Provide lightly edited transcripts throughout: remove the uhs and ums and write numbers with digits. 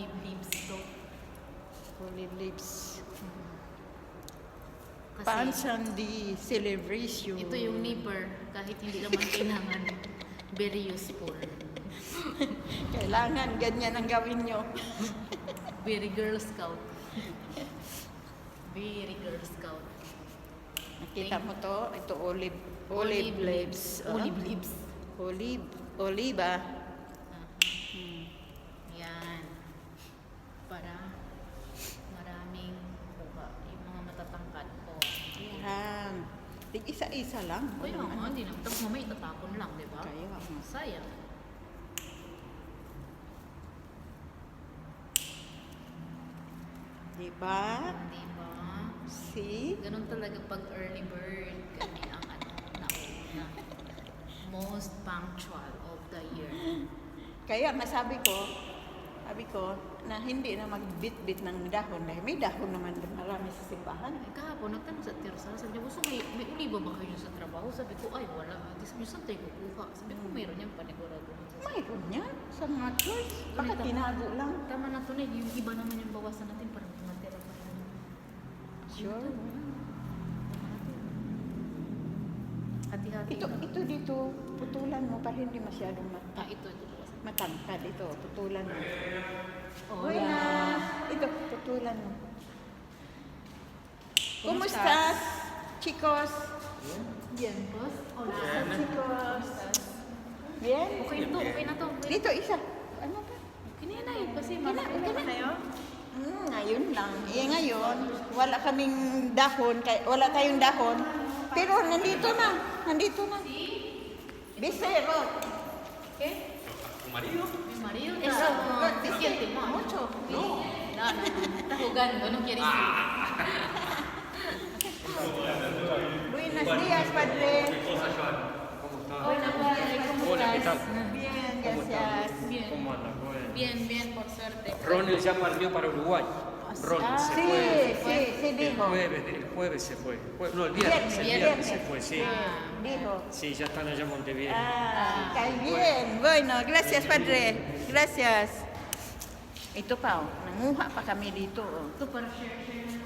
olive leaves goat. Olive leaves. Kasi Palm Sunday celebration. ito yung nipper, kahit hindi naman kailangan, very useful. Kailangan ganyan ang gawin nyo. Very Girl Scout. Very Girl Scout. Nakita mo to? Ito olive leaves. Olive leaves. Oliva. Yan. Para maraming kuha. Yung mga matatangkad po. Yan. Isa-isa lang. Kaya nga, hindi naman. Tapos mamaya itatapon lang, di ba? Kaya nga. Sayang. Diba? Di ba? See? Ganun talaga pag early bird. Kami ang nauna. Most punctual of the year. Kaya masabi ko na hindi na magbit-bit ng dahon dahil may dahon naman marami sa simbahan. Ay, kahapon, nagtanong sa Tirsal, sabi niya, gusto may oliba ba kayo sa trabaho? Sabi ko, ay, wala. Sabi niya, saan tayo kukuha? Sabi ko, mayroon yan panigurado. Mayroon niya sa mga church. Baka tinago lang. Tama na to na, yung iba naman yung bawasan natin para matira pa rin. Sure. Hati-hati. Ito dito, putulan mo para hindi masyadong Ito bawasan. matangkad. Ito, putulan mo. Oh, Buenas! Ito, putulan mo. Kumusta, chicos? Bien, boss. Kumusta, chicos? Bien? Okay na to. Dito, isa. Ano ba? Okay na yun kasi marami na kayo. Ngayon lang. Ngayon, wala kaming dahon, wala tayong dahon. Pero nandito na. Bisero. Okay? Marido. Mi marido Eso, está... ¿Te sientes mal? mucho. No. Está jugando, no quiere ir. Buenos días, padre. Cosa, Joan? ¿Cómo está? Hola, padre, ¿cómo Hola, ¿qué estás? tal? Bien, gracias. Bien. ¿Cómo anda? Bueno. Bien, por suerte. Ronald ya partió para Uruguay. Ronald se fue. Sí, dijo. El jueves se fue. No, el viernes se fue, sí. Dijo. Sí, ya están allá en Montevideo. Kay bien. Bueno, gracias, padre. Gracias. Ito pa, nanguha pa kami dito. Ito para share.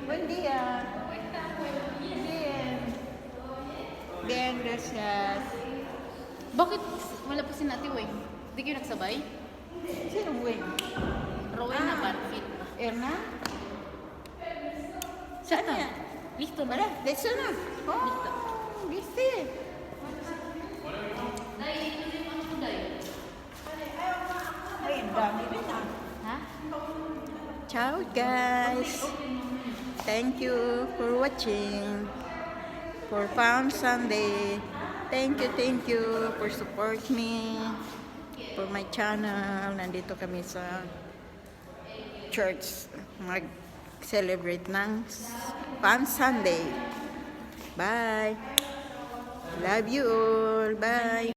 Buen día. Bien. Bien, gracias. Bakit wala pa si Nati Weng? Di kayo nagsabay? Sinong Weng? Rowena Barfit. Erna? Saan niya? Listo na. Wala, dito na. Oh, viste. Dahil ito na yung ano ko dahil. Ay, ang dami rin ah. Ha? Ciao guys. Thank you for watching for Palm Sunday. Thank you for support me for my channel. Nandito kami sa church mag-celebrate ng Palm Sunday. Bye. Love you all. Bye.